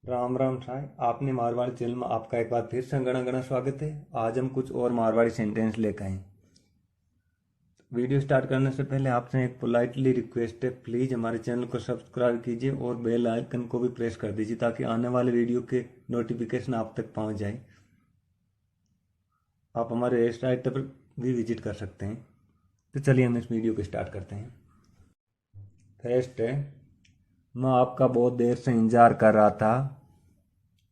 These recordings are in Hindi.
राम राम साई। आपने मारवाड़ी चैनल में आपका एक बार फिर से गणा गणा स्वागत है। आज हम कुछ और मारवाड़ी सेंटेंस लेकर आए। वीडियो स्टार्ट करने से पहले आपसे एक पोलाइटली रिक्वेस्ट है, प्लीज़ हमारे चैनल को सब्सक्राइब कीजिए और बेल आइकन को भी प्रेस कर दीजिए ताकि आने वाले वीडियो के नोटिफिकेशन आप तक पहुंच जाए। आप हमारे वेबसाइट पर भी विजिट कर सकते हैं। तो चलिए हम इस वीडियो को स्टार्ट करते हैं। फर्स्ट है, मैं आपका बहुत देर से इंतजार कर रहा था।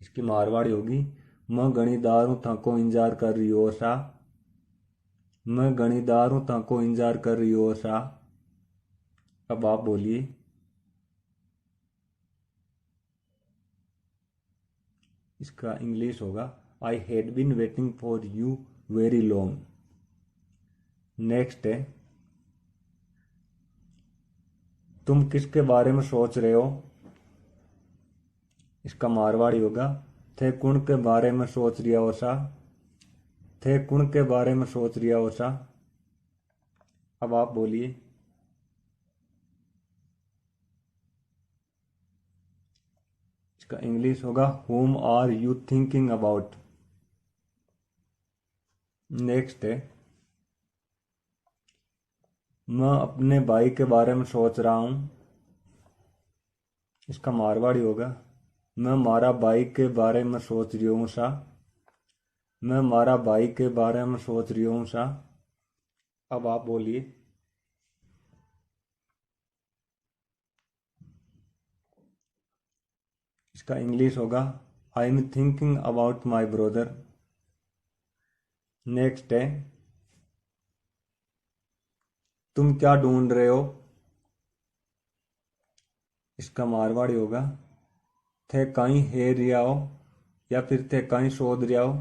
इसकी मारवाड़ी होगी, मैं गणीदार थाको इंतजार कर रही हो सा। मैं गणीदार थाको इंतजार कर रही हो सा। अब आप बोलिए। इसका इंग्लिश होगा, I had been waiting for you very long. Next है, तुम किसके बारे में सोच रहे हो। इसका मारवाड़ी होगा, थे कुण के बारे में सोच रिया हो सा। थे कुण के बारे में सोच रिया हो सा। अब आप बोलिए। इसका इंग्लिश होगा, whom are you thinking about. Next है, मैं अपने भाई के बारे में सोच रहा हूं। इसका मारवाड़ी होगा, मैं मारा भाई के बारे में सोच रही हूँ सा। मैं मारा भाई के बारे में सोच रही हूँ सा। अब आप बोलिए। इसका इंग्लिश होगा, I am thinking about my brother. Next है, तुम क्या ढूंढ रहे हो। इसका मारवाड़ी होगा, थे कहीं है रिया हो, या फिर थे कहीं शोध रिया हो,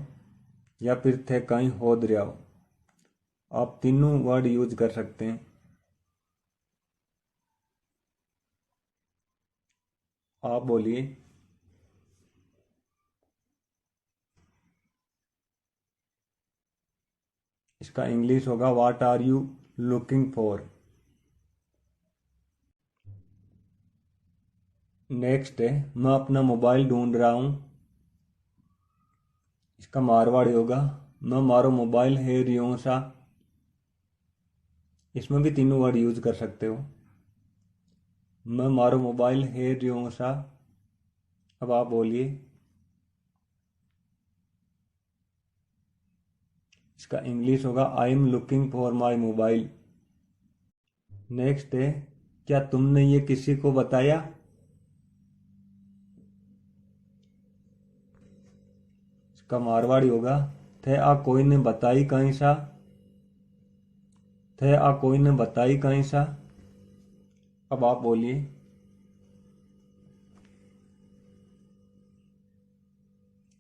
या फिर थे कहीं होद रिया हो। आप तीनों वर्ड यूज कर सकते हैं। आप बोलिए। इसका इंग्लिश होगा, what are you looking for. Next है, मैं अपना मोबाइल ढूंढ रहा हूं। इसका मारवाड़ी होगा, मैं मारो मोबाइल है रियो सा। इसमें भी तीनों वर्ड यूज कर सकते हो। मैं मारो मोबाइल है रियो सा। अब आप बोलिए। इसका इंग्लिश होगा, I am looking for my mobile. Next है, क्या तुमने ये किसी को बताया। इसका मारवाड़ी होगा, थे आ कोई ने बताई कहीं सा। थे आ कोई ने बताई कहीं सा। अब आप बोलिए।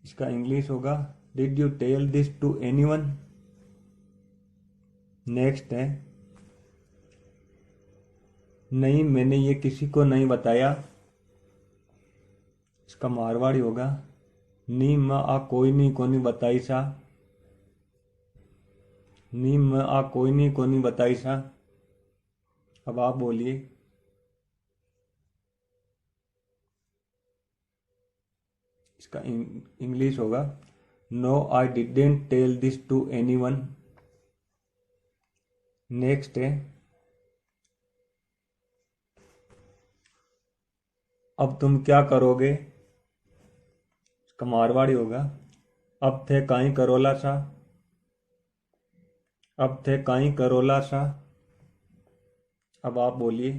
इसका इंग्लिश होगा, did you tell this to anyone. Next है, नहीं मैंने ये किसी को नहीं बताया। इसका मारवाड़ी होगा, नी मैं आ कोई नहीं कोनी बताई सा। नी मैं आ कोई नहीं कोनी बताई सा। अब आप बोलिए। इसका इंग्लिश होगा, no I didn't tell this to anyone. Next है, अब तुम क्या करोगे। इसका मारवाड़ी होगा, अब थे काई करोला सा। अब थे काई करोला सा। अब आप बोलिए।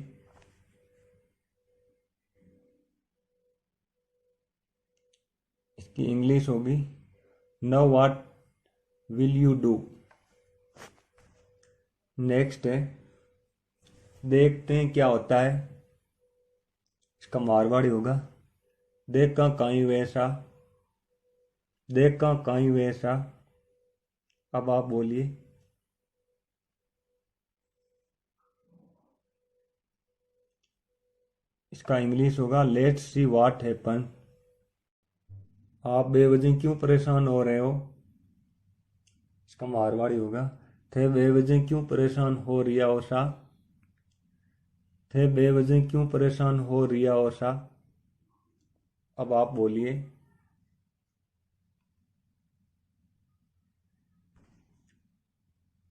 इसकी इंग्लिश होगी, now what will you do. Next है, देखते हैं क्या होता है। इसका मारवाड़ी होगा, देख का काई वैसा। देख का काई वैसा। अब आप बोलिए। इसका इंग्लिश होगा, लेट्स सी व्हाट हैपन। आप बेवजह क्यों परेशान हो रहे हो। इसका मारवाड़ी होगा, थे बेवजह क्यों परेशान हो रिया हो सा। थे बेवजह क्यों परेशान हो रिया हो सा। अब आप बोलिए।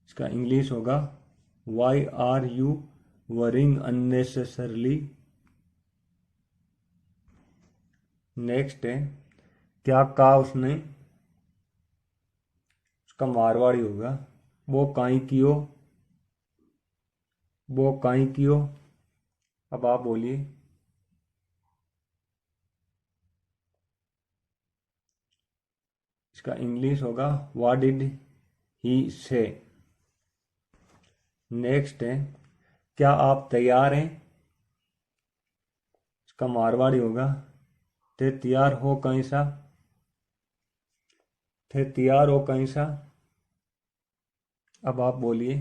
इसका इंग्लिश होगा why are you worrying unnecessarily. Next है क्या कहा उसने। उसका मारवाड़ी होगा वो काई कियो। वो काई कियो। अब आप बोलिए। इसका इंग्लिश होगा व्हाट डिड ही से। नेक्स्ट है क्या आप तैयार हैं। इसका मारवाड़ी होगा थे तैयार हो कहीं सा। थे तैयार हो कहीं सा। अब आप बोलिए।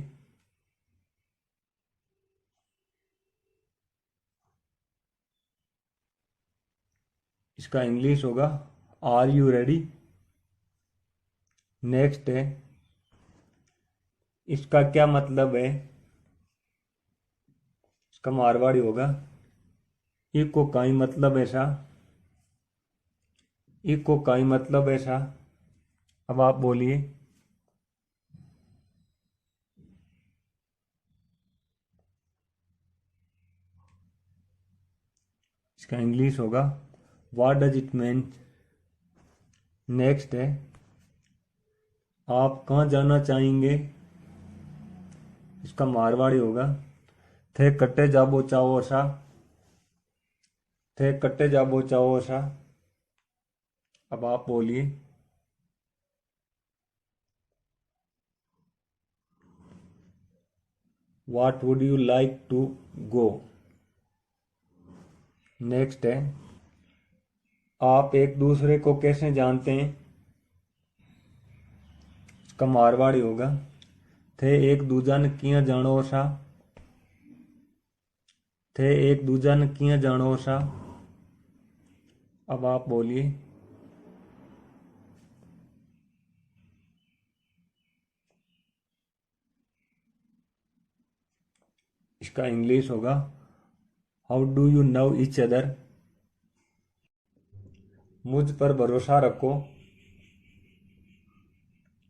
इसका इंग्लिश होगा आर यू रेडी। नेक्स्ट है इसका क्या मतलब है। इसका मारवाड़ी होगा इको काई मतलब ऐसा। इको काई मतलब ऐसा। अब आप बोलिए। इसका इंग्लिश होगा what does it mean. Next है आप कहाँ जाना चाहेंगे। इसका मारवाड़ी होगा थे कट्टे जाबो चाहो सा। थे कट्टे जाबो चाहो सा। अब आप बोलिए। What would you like to go. Next है आप एक दूसरे को कैसे जानते हैं। इसका मारवाड़ी होगा थे एक दूजा ने किया जानो सा। थे एक दूजा ने किया जानो सा। अब आप बोलिए। इसका इंग्लिश होगा how do you know each other. मुझ पर भरोसा रखो।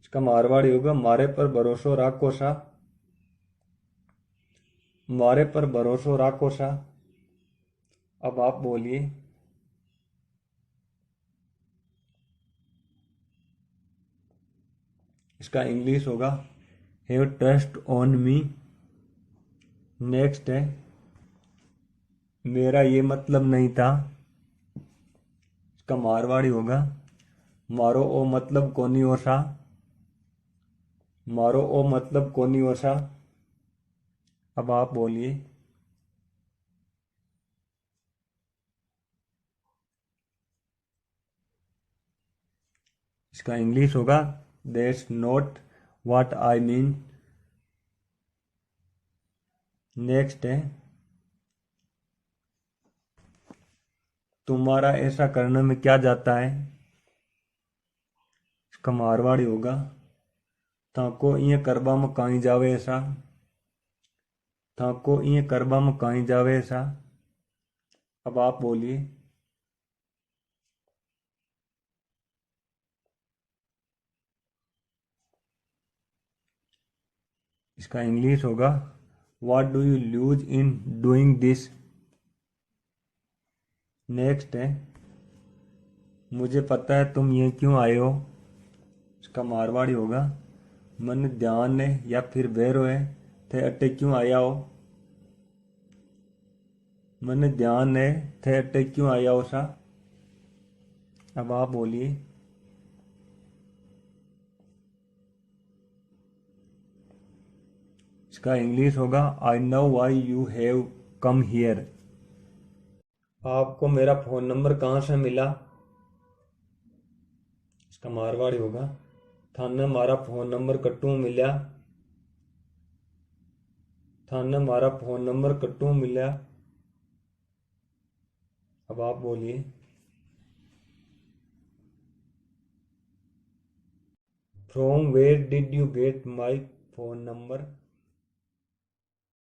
इसका मारवाड़ी होगा मारे पर भरोसो राखो सा। मारे पर भरोसो राखो सा। अब आप बोलिए। इसका इंग्लिश होगा have trust on me. Next है मेरा ये मतलब नहीं था। इसका मारवाड़ी होगा मारो ओ मतलब कोनी ओसा। मारो ओ मतलब कोनी ओसा। अब आप बोलिए। इसका इंग्लिश होगा that's not what I mean. Next है तुम्हारा ऐसा करने में क्या जाता है। इसका मारवाड़ी होगा ताको इं करबा में काई जावे ऐसा। ताको इं करबा में काई जावे ऐसा। अब आप बोलिए। इसका इंग्लिश होगा what do you lose in doing this. Next है मुझे पता है तुम ये क्यों आए हो। इसका मारवाड़ी होगा मन ध्यान है या फिर बेरो है थे अट्टे क्यों आया हो। मन ध्यान है थे अट्टे क्यों आया हो सा। अब आप बोलिए। इसका इंग्लिश होगा I know why you have come here. आपको मेरा फोन नंबर कहाँ से मिला। इसका मारवाड़ी होगा थाने मारा फोन नंबर कट्टू मिला। थाने मारा फोन नंबर कट्टू मिला। अब आप बोलिए। From where did you get my phone number.